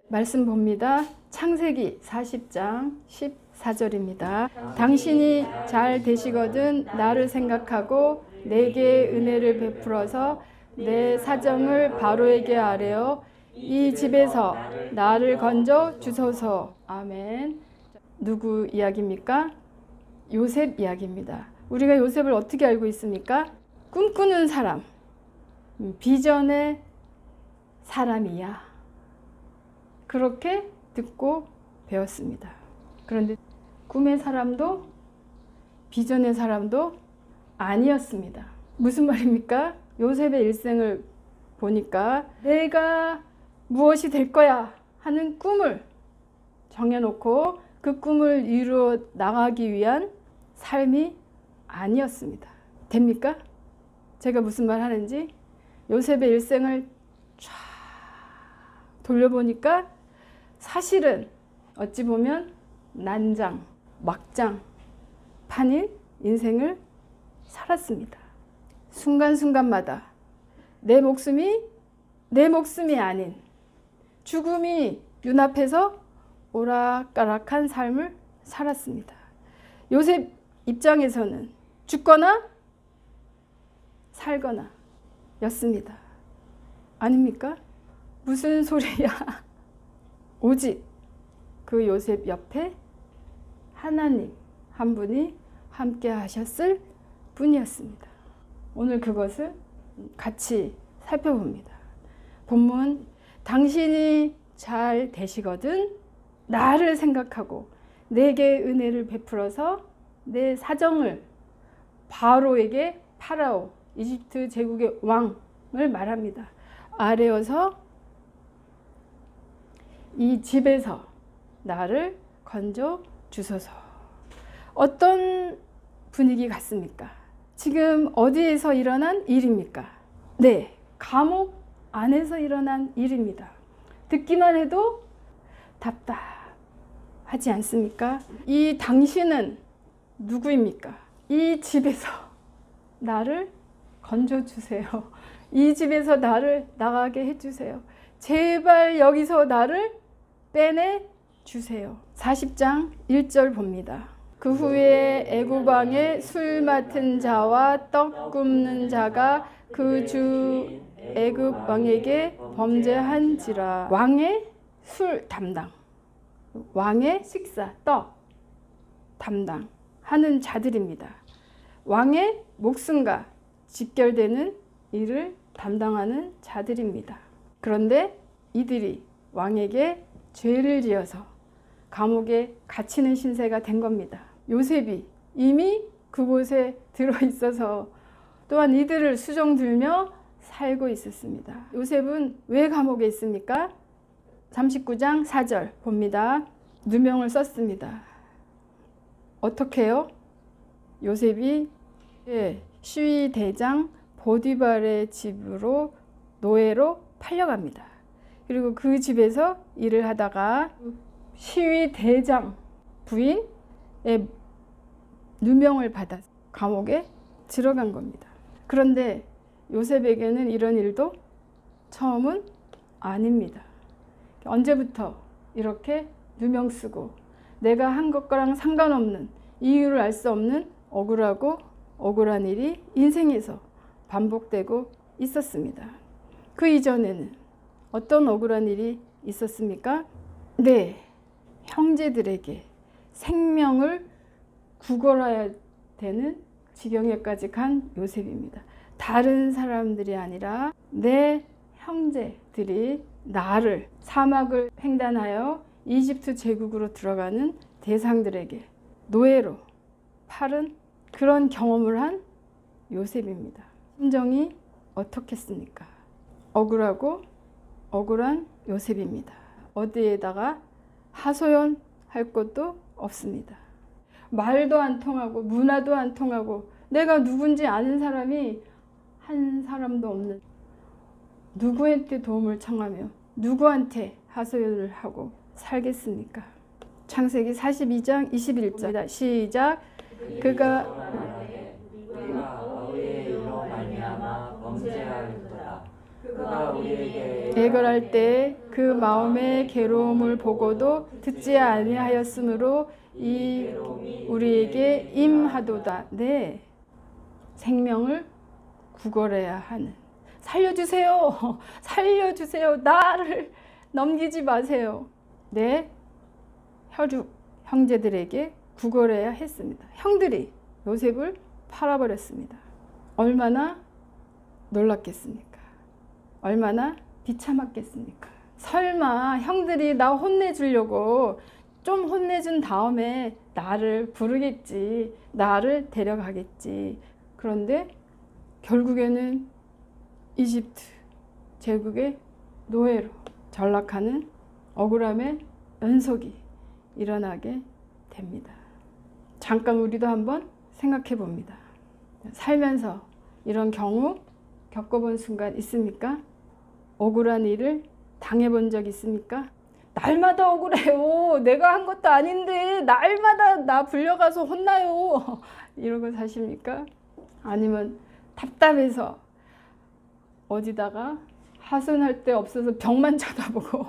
말씀 봅니다. 창세기 40장 14절입니다. 당신이 잘 되시거든 나를 생각하고 내게 은혜를 베풀어서 내 사정을 바로에게 아뢰어 이 집에서 나를 건져 주소서. 아멘. 누구 이야기입니까? 요셉 이야기입니다. 우리가 요셉을 어떻게 알고 있습니까? 꿈꾸는 사람, 비전의 사람이야. 그렇게 듣고 배웠습니다. 그런데 꿈의 사람도 비전의 사람도 아니었습니다. 무슨 말입니까? 요셉의 일생을 보니까 내가 무엇이 될 거야 하는 꿈을 정해놓고 그 꿈을 이루어 나가기 위한 삶이 아니었습니다. 됩니까? 제가 무슨 말 하는지 요셉의 일생을 쫙 돌려보니까 사실은 어찌 보면 난장, 막장 판인 인생을 살았습니다. 순간순간마다 내 목숨이 아닌 죽음이 눈앞에서 오락가락한 삶을 살았습니다. 요셉 입장에서는 죽거나 살거나 였습니다. 아닙니까? 무슨 소리야? 오직 그 요셉 옆에 하나님 한 분이 함께 하셨을 뿐이었습니다. 오늘 그것을 같이 살펴봅니다. 본문 당신이 잘 되시거든 나를 생각하고 내게 은혜를 베풀어서 내 사정을 바로에게 파라오 이집트 제국의 왕을 말합니다. 아뢰어서 이 집에서 나를 건져 주소서. 어떤 분위기 같습니까? 지금 어디에서 일어난 일입니까? 네, 감옥 안에서 일어난 일입니다. 듣기만 해도 답답하지 않습니까? 이 당신은 누구입니까? 이 집에서 나를 건져주세요. 이 집에서 나를 나가게 해주세요. 제발 여기서 나를 빼내주세요. 40장 1절 봅니다. 그 후에 애굽 왕의 술 맡은 자와 떡 굽는 자가 그 주 애굽 왕에게 범죄한지라. 왕의 술 담당, 왕의 식사, 떡 담당하는 자들입니다. 왕의 목숨과 직결되는 일을 담당하는 자들입니다. 그런데 이들이 왕에게 죄를 지어서 감옥에 갇히는 신세가 된 겁니다. 요셉이 이미 그곳에 들어있어서 또한 이들을 수종 들며 살고 있었습니다. 요셉은 왜 감옥에 있습니까? 39장 4절 봅니다. 누명을 썼습니다. 어떻게 해요? 요셉이 시위 대장 보디발의 집으로 노예로 팔려갑니다. 그리고 그 집에서 일을 하다가 시위 대장 부인의 누명을 받아 감옥에 들어간 겁니다. 그런데 요셉에게는 이런 일도 처음은 아닙니다. 언제부터 이렇게 누명 쓰고 내가 한 것과랑 상관없는 이유를 알 수 없는 억울한 일이 인생에서 반복되고 있었습니다. 그 이전에는 어떤 억울한 일이 있었습니까? 네, 형제들에게 생명을 구걸해야 되는 지경에까지 간 요셉입니다. 다른 사람들이 아니라 내 형제들이 나를 사막을 횡단하여 이집트 제국으로 들어가는 대상들에게 노예로 팔은 그런 경험을 한 요셉입니다. 심정이 어떻겠습니까? 억울한 요셉입니다. 어디에다가 하소연할 것도 없습니다. 말도 안 통하고 문화도 안 통하고 내가 누군지 아는 사람이 한 사람도 없는, 누구한테 도움을 청하며 누구한테 하소연을 하고 살겠습니까? 창세기 42장 21절 시작. 그가 우리의 일로 말미암아 범죄하였도다. 그가 우리에게 애걸할 때 그 마음의 괴로움을 보고도 듣지 아니하였으므로 이 우리에게 임하도다. 네, 생명을 구걸해야 하는. 살려주세요. 살려주세요. 나를 넘기지 마세요. 네, 혈육 형제들에게 구걸해야 했습니다. 형들이 요셉을 팔아버렸습니다. 얼마나 놀랐겠습니까? 얼마나 비참했겠습니까? 설마 형들이 나 혼내주려고 좀 혼내준 다음에 나를 부르겠지, 나를 데려가겠지. 그런데 결국에는 이집트 제국의 노예로 전락하는 억울함의 연속이 일어나게 됩니다. 잠깐 우리도 한번 생각해 봅니다. 살면서 이런 경우 겪어본 순간 있습니까? 억울한 일을 당해본 적 있습니까? 날마다 억울해요. 내가 한 것도 아닌데 날마다 나 불려가서 혼나요. 이러고 사십니까? 아니면 답답해서 어디다가 하소연할 데 없어서 벽만 쳐다보고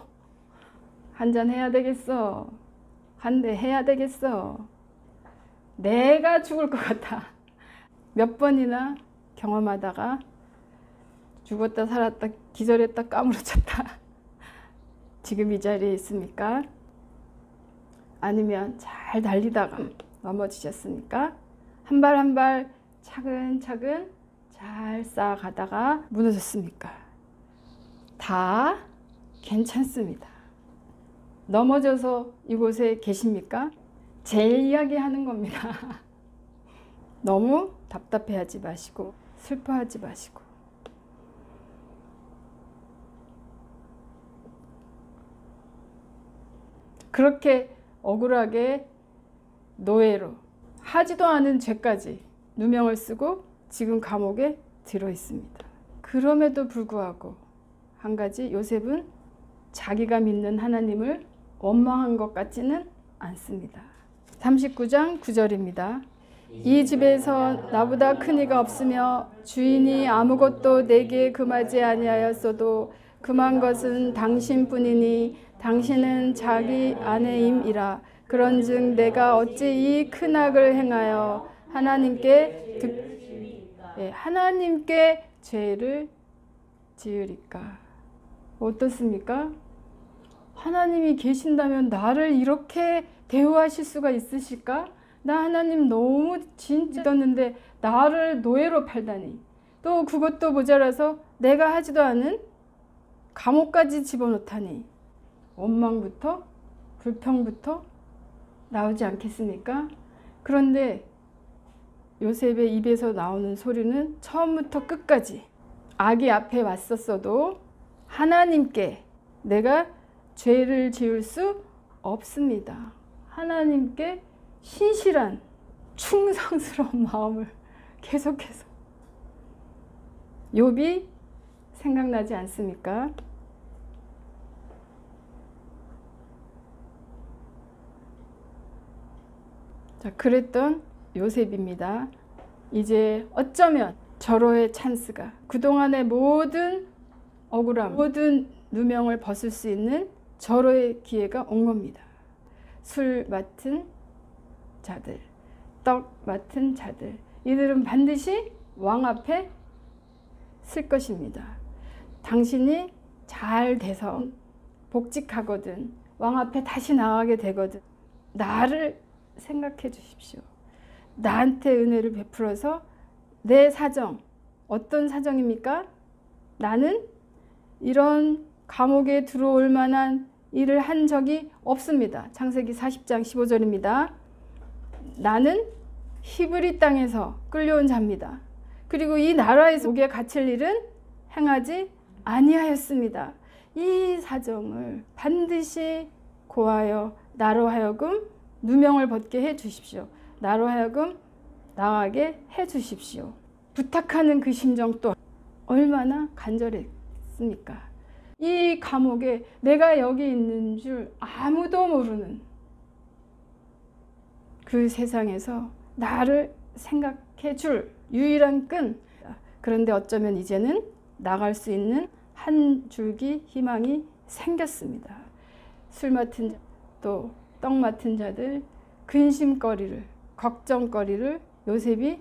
한잔 해야 되겠어. 한 대 해야 되겠어. 내가 죽을 것 같아. 몇 번이나 경험하다가 죽었다 살았다 기절했다 까무러쳤다. 지금 이 자리에 있습니까? 아니면 잘 달리다가 넘어지셨습니까? 한 발 한 발 차근차근 잘 쌓아가다가 무너졌습니까? 다 괜찮습니다. 넘어져서 이곳에 계십니까? 제 이야기 하는 겁니다. 너무 답답해하지 마시고 슬퍼하지 마시고 그렇게 억울하게 노예로 하지도 않은 죄까지 누명을 쓰고 지금 감옥에 들어 있습니다. 그럼에도 불구하고 한 가지 요셉은 자기가 믿는 하나님을 원망한 것 같지는 않습니다. 39장 9절입니다. 이 집에서 나보다 큰 이가 없으며 주인이 아무것도 내게 금하지 아니하였어도 금한 것은 당신뿐이니 당신은 자기 아내임이라. 그런즉 내가 어찌 이 큰 악을 행하여 하나님께 죄를 지으리까. 어떻습니까? 하나님이 계신다면 나를 이렇게 대우하실 수가 있으실까? 나 하나님 너무 진짜 믿었는데 나를 노예로 팔다니. 또 그것도 모자라서 내가 하지도 않은 감옥까지 집어넣다니. 원망부터 불평부터 나오지 않겠습니까? 그런데 요셉의 입에서 나오는 소리는 처음부터 끝까지 악이 앞에 왔었어도 하나님께 내가 죄를 지을 수 없습니다. 하나님께 신실한 충성스러운 마음을 계속해서 욥이 생각나지 않습니까? 자, 그랬던 요셉입니다. 이제 어쩌면 절호의 찬스가, 그동안의 모든 억울함, 모든 누명을 벗을 수 있는 절호의 기회가 온 겁니다. 술 맡은 자들, 떡 맡은 자들, 이들은 반드시 왕 앞에 쓸 것입니다. 당신이 잘 돼서 복직하거든, 왕 앞에 다시 나가게 되거든, 나를 생각해 주십시오. 나한테 은혜를 베풀어서 내 사정, 어떤 사정입니까? 나는 이런 감옥에 들어올 만한 일을 한 적이 없습니다. 창세기 40장 15절입니다. 나는 히브리 땅에서 끌려온 자입니다. 그리고 이 나라에서 옥에 갇힐 일은 행하지 아니하였습니다. 이 사정을 반드시 고하여 나로 하여금 누명을 벗게 해 주십시오. 나로 하여금 나가게 해 주십시오. 부탁하는 그 심정 또 얼마나 간절했습니까? 이 감옥에 내가 여기 있는 줄 아무도 모르는 그 세상에서 나를 생각해 줄 유일한 끈. 그런데 어쩌면 이제는 나갈 수 있는 한 줄기 희망이 생겼습니다. 술 맡은 자, 또 떡 맡은 자들 근심거리를, 걱정거리를 요셉이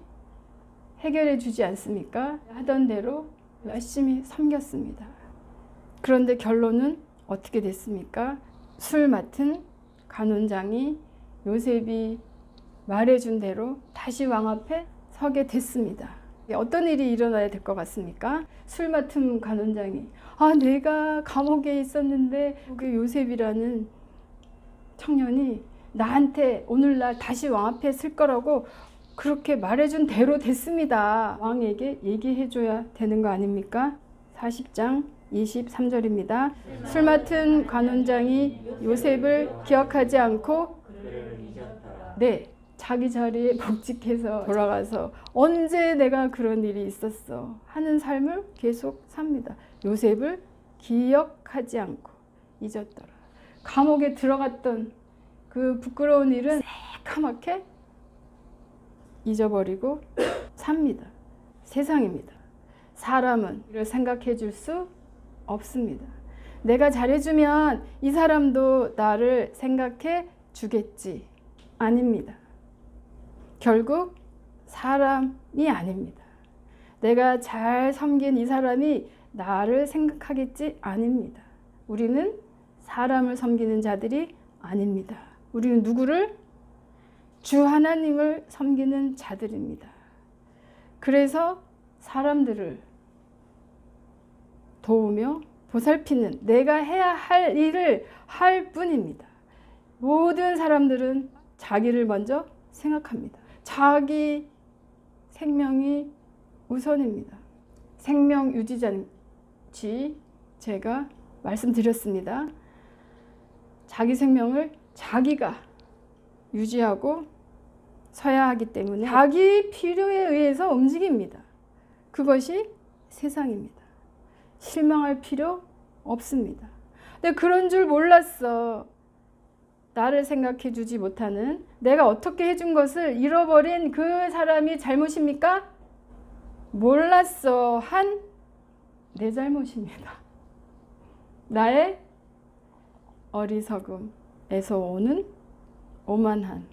해결해 주지 않습니까? 하던 대로 열심히 섬겼습니다. 그런데 결론은 어떻게 됐습니까? 술 맡은 간원장이 요셉이 말해준 대로 다시 왕 앞에 서게 됐습니다. 어떤 일이 일어나야 될 것 같습니까? 술 맡은 간원장이 내가 감옥에 있었는데 그 요셉이라는 청년이 나한테 오늘날 다시 왕 앞에 쓸 거라고 그렇게 말해준 대로 됐습니다. 왕에게 얘기해줘야 되는 거 아닙니까? 40장 23절입니다. 술 맡은 간원장이 요셉을 기억하지 않고 자기 자리에 복직해서 돌아가서 언제 내가 그런 일이 있었어 하는 삶을 계속 삽니다. 요셉을 기억하지 않고 잊었더라. 감옥에 들어갔던 그 부끄러운 일은 새카맣게 잊어버리고 삽니다. 세상입니다. 사람은 이를 생각해 줄 수 없습니다. 내가 잘해주면 이 사람도 나를 생각해 주겠지. 아닙니다. 결국 사람이 아닙니다. 내가 잘 섬긴 이 사람이 나를 생각하겠지? 아닙니다. 우리는 사람을 섬기는 자들이 아닙니다. 우리는 누구를? 주 하나님을 섬기는 자들입니다. 그래서 사람들을 도우며 보살피는 내가 해야 할 일을 할 뿐입니다. 모든 사람들은 자기를 먼저 생각합니다. 자기 생명이 우선입니다. 생명 유지장치 제가 말씀드렸습니다. 자기 생명을 자기가 유지하고 서야 하기 때문에 자기 필요에 의해서 움직입니다. 그것이 세상입니다. 실망할 필요 없습니다. 근데 그런 줄 몰랐어. 나를 생각해 주지 못하는, 내가 어떻게 해준 것을 잃어버린 그 사람이 잘못입니까? 몰랐어 한 내 잘못입니다. 나의 어리석음에서 오는 오만한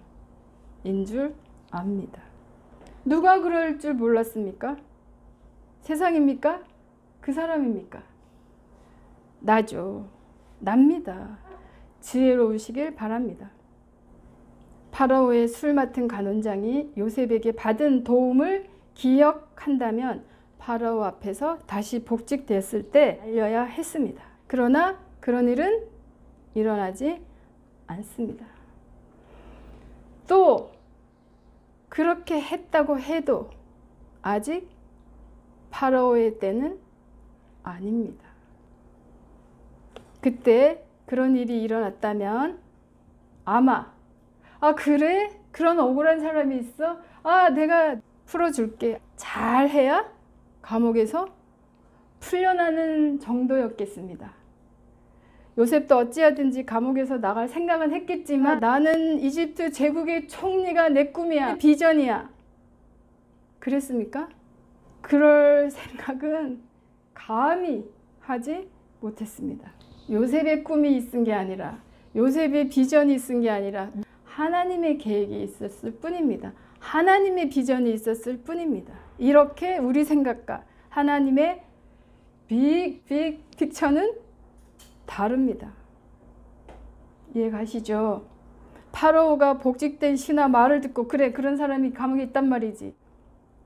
인 줄 압니다. 누가 그럴 줄 몰랐습니까? 세상입니까? 그 사람입니까? 나죠. 납니다. 지혜로우시길 바랍니다. 파라오의 술 맡은 간원장이 요셉에게 받은 도움을 기억한다면 파라오 앞에서 다시 복직됐을 때 알려야 했습니다. 그러나 그런 일은 일어나지 않습니다. 또 그렇게 했다고 해도 아직 파라오의 때는 아닙니다. 그때 그런 일이 일어났다면 아마 그래? 그런 억울한 사람이 있어? 내가 풀어줄게. 잘해야 감옥에서 풀려나는 정도였겠습니다. 요셉도 어찌하든지 감옥에서 나갈 생각은 했겠지만 나는 이집트 제국의 총리가 내 꿈이야, 내 비전이야. 그랬습니까? 그럴 생각은 감히 하지 못했습니다. 요셉의 꿈이 있은 게 아니라, 요셉의 비전이 있은 게 아니라 하나님의 계획이 있었을 뿐입니다. 하나님의 비전이 있었을 뿐입니다. 이렇게 우리 생각과 하나님의 빅 픽처는 다릅니다. 이해가시죠? 파라오가 복직된 신하 말을 듣고 그래, 그런 사람이 감옥에 있단 말이지.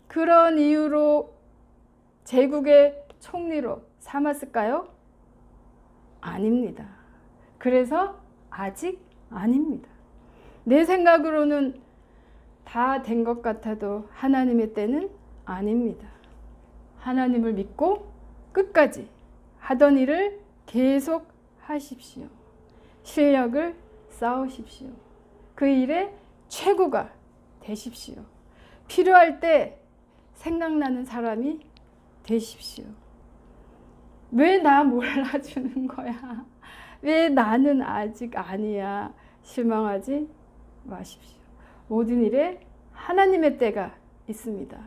그런 이유로 제국의 총리로 삼았을까요? 아닙니다. 그래서 아직 아닙니다. 내 생각으로는 다 된 것 같아도 하나님의 때는 아닙니다. 하나님을 믿고 끝까지 하던 일을 계속 하십시오. 실력을 쌓으십시오. 그 일의 최고가 되십시오. 필요할 때 생각나는 사람이 되십시오. 왜 나 몰라주는 거야? 왜 나는 아직 아니야? 실망하지 마십시오. 모든 일에 하나님의 때가 있습니다.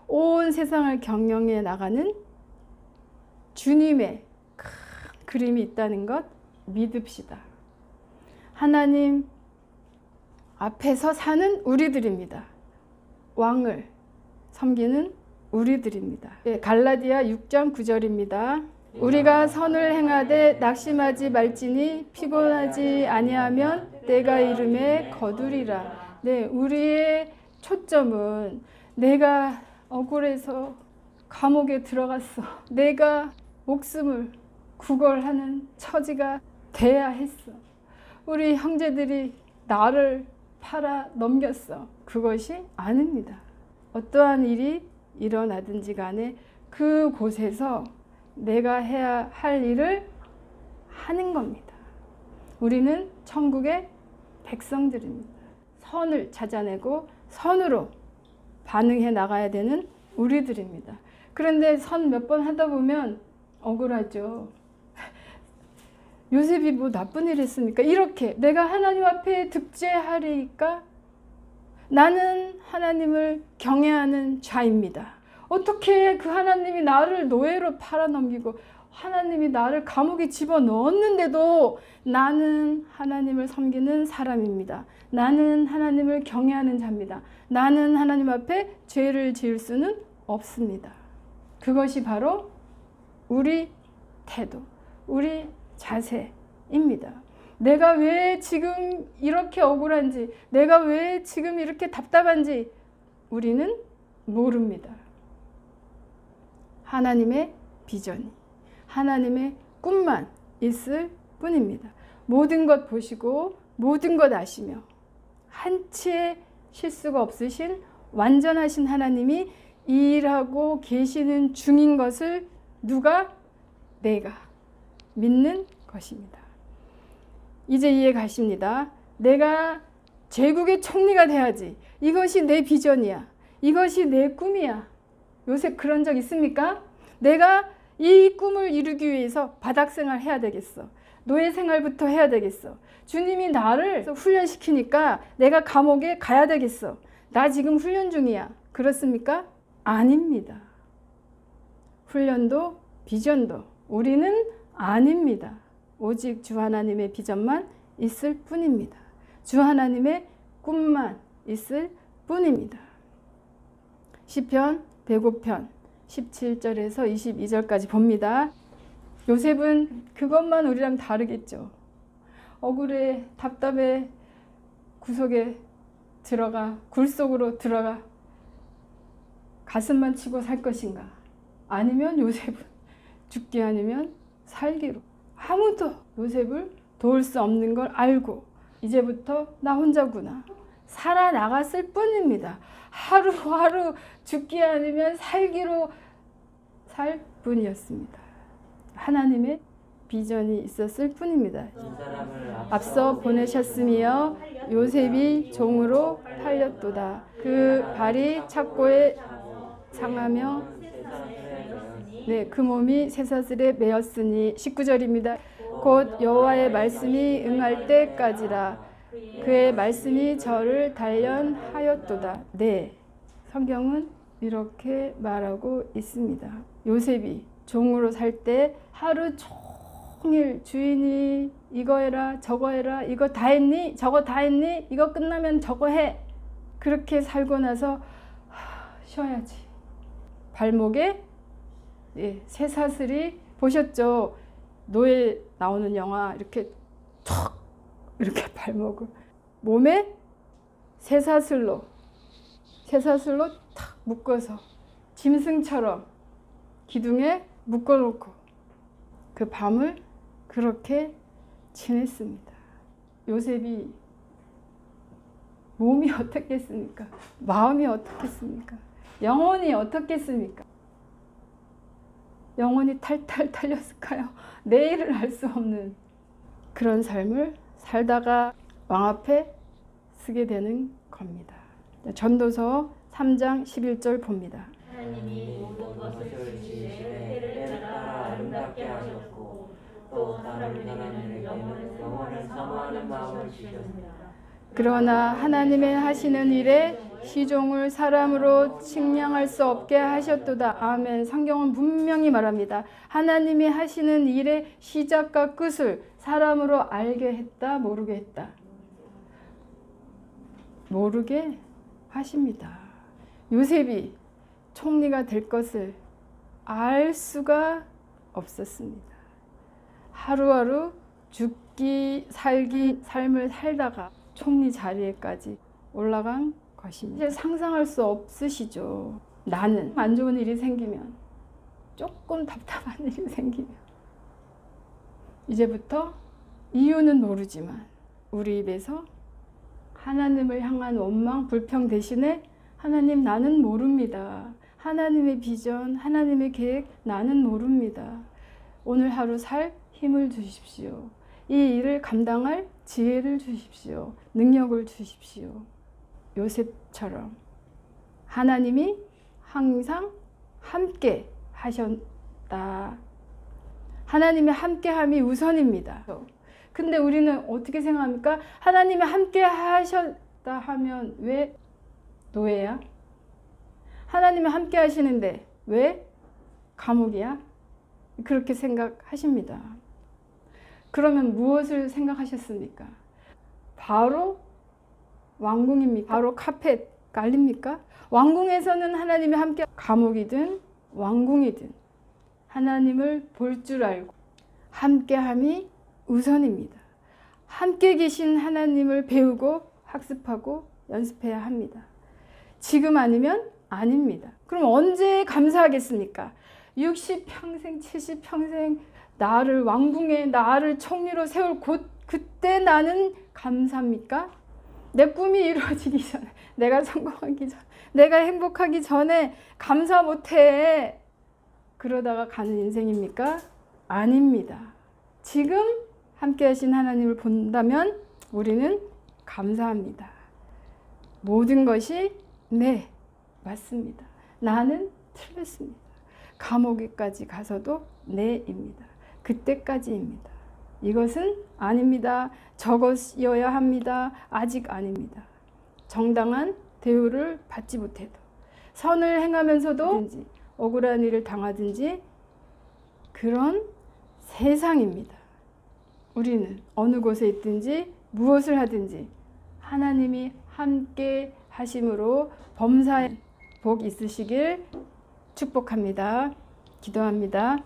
온 세상을 경영해 나가는 주님의 큰 그림이 있다는 것 믿읍시다. 하나님 앞에서 사는 우리들입니다. 왕을 섬기는 우리들입니다. 갈라디아 6장 9절입니다. 우리가 선을 행하되 낙심하지 말지니 피곤하지 아니하면 때가 이름에 거두리라. 네, 우리의 초점은 내가 억울해서 감옥에 들어갔어. 내가 목숨을 구걸하는 처지가 돼야 했어. 우리 형제들이 나를 팔아 넘겼어. 그것이 아닙니다. 어떠한 일이 일어나든지 간에 그곳에서 내가 해야 할 일을 하는 겁니다. 우리는 천국의 백성들입니다. 선을 찾아내고 선으로 반응해 나가야 되는 우리들입니다. 그런데 선 몇 번 하다 보면 억울하죠. 요셉이 뭐 나쁜 일 했습니까? 이렇게 내가 하나님 앞에 득죄하리까? 나는 하나님을 경외하는 자입니다. 어떻게 그 하나님이 나를 노예로 팔아넘기고 하나님이 나를 감옥에 집어넣었는데도 나는 하나님을 섬기는 사람입니다. 나는 하나님을 경외하는 자입니다. 나는 하나님 앞에 죄를 지을 수는 없습니다. 그것이 바로 우리 태도, 우리 자세입니다. 내가 왜 지금 이렇게 억울한지, 내가 왜 지금 이렇게 답답한지 우리는 모릅니다. 하나님의 비전이, 하나님의 꿈만 있을 뿐입니다. 모든 것 보시고 모든 것 아시며 한치의 실수가 없으신 완전하신 하나님이 일하고 계시는 중인 것을 누가? 내가 믿는 것입니다. 이제 이해 가십니다. 내가 제국의 총리가 돼야지. 이것이 내 비전이야. 이것이 내 꿈이야. 요새 그런 적 있습니까? 내가 이 꿈을 이루기 위해서 바닥생활 해야 되겠어. 노예생활부터 해야 되겠어. 주님이 나를 훈련시키니까 내가 감옥에 가야 되겠어. 나 지금 훈련 중이야. 그렇습니까? 아닙니다. 훈련도 비전도 우리는 아닙니다. 오직 주 하나님의 비전만 있을 뿐입니다. 주 하나님의 꿈만 있을 뿐입니다. 시편 105편 17절에서 22절까지 봅니다. 요셉은 그것만 우리랑 다르겠죠. 억울해, 답답해, 구석에 들어가, 굴 속으로 들어가 가슴만 치고 살 것인가? 아니면 요셉은 죽기 아니면 살기로. 아무도 요셉을 도울 수 없는 걸 알고 이제부터 나 혼자구나. 살아나갔을 뿐입니다. 하루하루 죽기 아니면 살기로 살 뿐이었습니다. 하나님의 비전이 있었을 뿐입니다. 앞서 보내셨으며 요셉이 종으로 팔렸도다. 그 발이 착고에 상하며 그 몸이 쇠사슬에 매었으니 19절입니다. 곧 여호와의 말씀이 응할 때까지라. 그의 말씀이 저를 단련하였도다. 네, 성경은 이렇게 말하고 있습니다. 요셉이 종으로 살 때 하루 종일 주인이 이거 해라 저거 해라 이거 다 했니? 저거 다 했니? 이거 끝나면 저거 해. 그렇게 살고 나서 쉬어야지. 발목에 쇠사슬이 보셨죠? 노예 나오는 영화 이렇게 툭 이렇게 발목을 몸에 쇠사슬로 탁 묶어서 짐승처럼 기둥에 묶어놓고 그 밤을 그렇게 지냈습니다. 요셉이 몸이 어떻겠습니까? 마음이 어떻겠습니까? 영혼이 어떻겠습니까? 영혼이 탈탈 탈렸을까요? 내일을 알 수 없는 그런 삶을 살다가 왕 앞에 서게 되는 겁니다. 전도서 3장 11절 봅니다. 하나님이 모든 것을 지으시되 때를 따라 아름답게 하셨고 또 사람에게는 영원을 사모하는 마음을 주셨습니다. 그러나 하나님의 하시는 일에 시종을 사람으로 측량할 수 없게 하셨도다. 아멘. 성경은 분명히 말합니다. 하나님이 하시는 일의 시작과 끝을 사람으로 알게 했다, 모르게 했다. 모르게 하십니다. 요셉이 총리가 될 것을 알 수가 없었습니다. 하루하루 죽기 살기 삶을 살다가 총리 자리에까지 올라간 것입니다. 이제 상상할 수 없으시죠. 나는 안 좋은 일이 생기면, 조금 답답한 일이 생기면, 이제부터 이유는 모르지만 우리 입에서 하나님을 향한 원망, 불평 대신에 하나님, 나는 모릅니다. 하나님의 비전, 하나님의 계획, 나는 모릅니다. 오늘 하루 살 힘을 주십시오. 이 일을 감당할 지혜를 주십시오. 능력을 주십시오. 요셉처럼 하나님이 항상 함께 하셨다. 하나님의 함께함이 우선입니다. 근데 우리는 어떻게 생각합니까? 하나님이 함께 하셨다 하면 왜 노예야? 하나님이 함께 하시는데 왜 감옥이야? 그렇게 생각하십니다. 그러면 무엇을 생각하셨습니까? 바로 왕궁입니까? 바로 카펫 깔립니까? 왕궁에서는 하나님이 함께, 감옥이든 왕궁이든 하나님을 볼 줄 알고 함께함이 우선입니다. 함께 계신 하나님을 배우고 학습하고 연습해야 합니다. 지금 아니면 아닙니다. 그럼 언제 감사하겠습니까? 60평생, 70평생 나를 왕궁에 나를 총리로 세울 그때 나는 감사합니까? 내 꿈이 이루어지기 전에, 내가 성공하기 전에, 내가 행복하기 전에 감사 못해. 그러다가 가는 인생입니까? 아닙니다. 지금 함께 하신 하나님을 본다면 우리는 감사합니다. 모든 것이 네, 맞습니다. 나는 틀렸습니다. 감옥에까지 가서도 네입니다. 그때까지입니다. 이것은 아닙니다. 저것이어야 합니다. 아직 아닙니다. 정당한 대우를 받지 못해도, 선을 행하면서도 억울한 일을 당하든지 그런 세상입니다. 우리는 어느 곳에 있든지 무엇을 하든지 하나님이 함께 하심으로 범사에 복 있으시길 축복합니다. 기도합니다.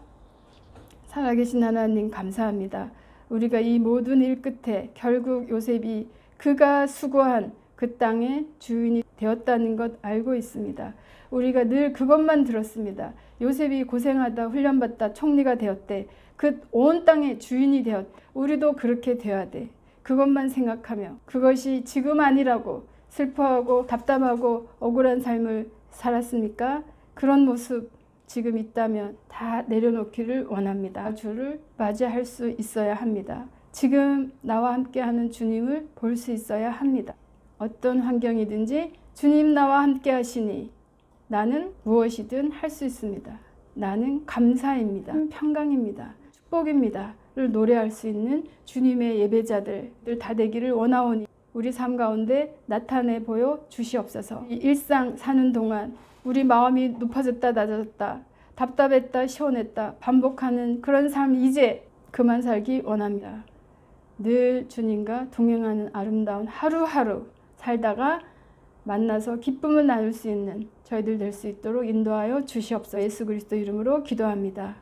살아계신 하나님 감사합니다. 우리가 이 모든 일 끝에 결국 요셉이 그가 수고한 그 땅의 주인이 되었다는 것 알고 있습니다. 우리가 늘 그것만 들었습니다. 요셉이 고생하다 훈련받다 총리가 되었대. 그 온 땅의 주인이 되었대. 우리도 그렇게 되어야 돼. 그것만 생각하며 그것이 지금 아니라고 슬퍼하고 답답하고 억울한 삶을 살았습니까? 그런 모습 지금 있다면 다 내려놓기를 원합니다. 주를 맞이할 수 있어야 합니다. 지금 나와 함께하는 주님을 볼 수 있어야 합니다. 어떤 환경이든지 주님 나와 함께 하시니 나는 무엇이든 할 수 있습니다. 나는 감사입니다. 평강입니다. 축복입니다.를 노래할 수 있는 주님의 예배자들 다 되기를 원하오니 우리 삶 가운데 나타내 보여 주시옵소서. 이 일상 사는 동안 우리 마음이 높아졌다 낮아졌다 답답했다 시원했다 반복하는 그런 삶 이제 그만 살기 원합니다. 늘 주님과 동행하는 아름다운 하루하루 살다가 만나서 기쁨을 나눌 수 있는 저희들 될 수 있도록 인도하여 주시옵소서. 예수 그리스도 이름으로 기도합니다.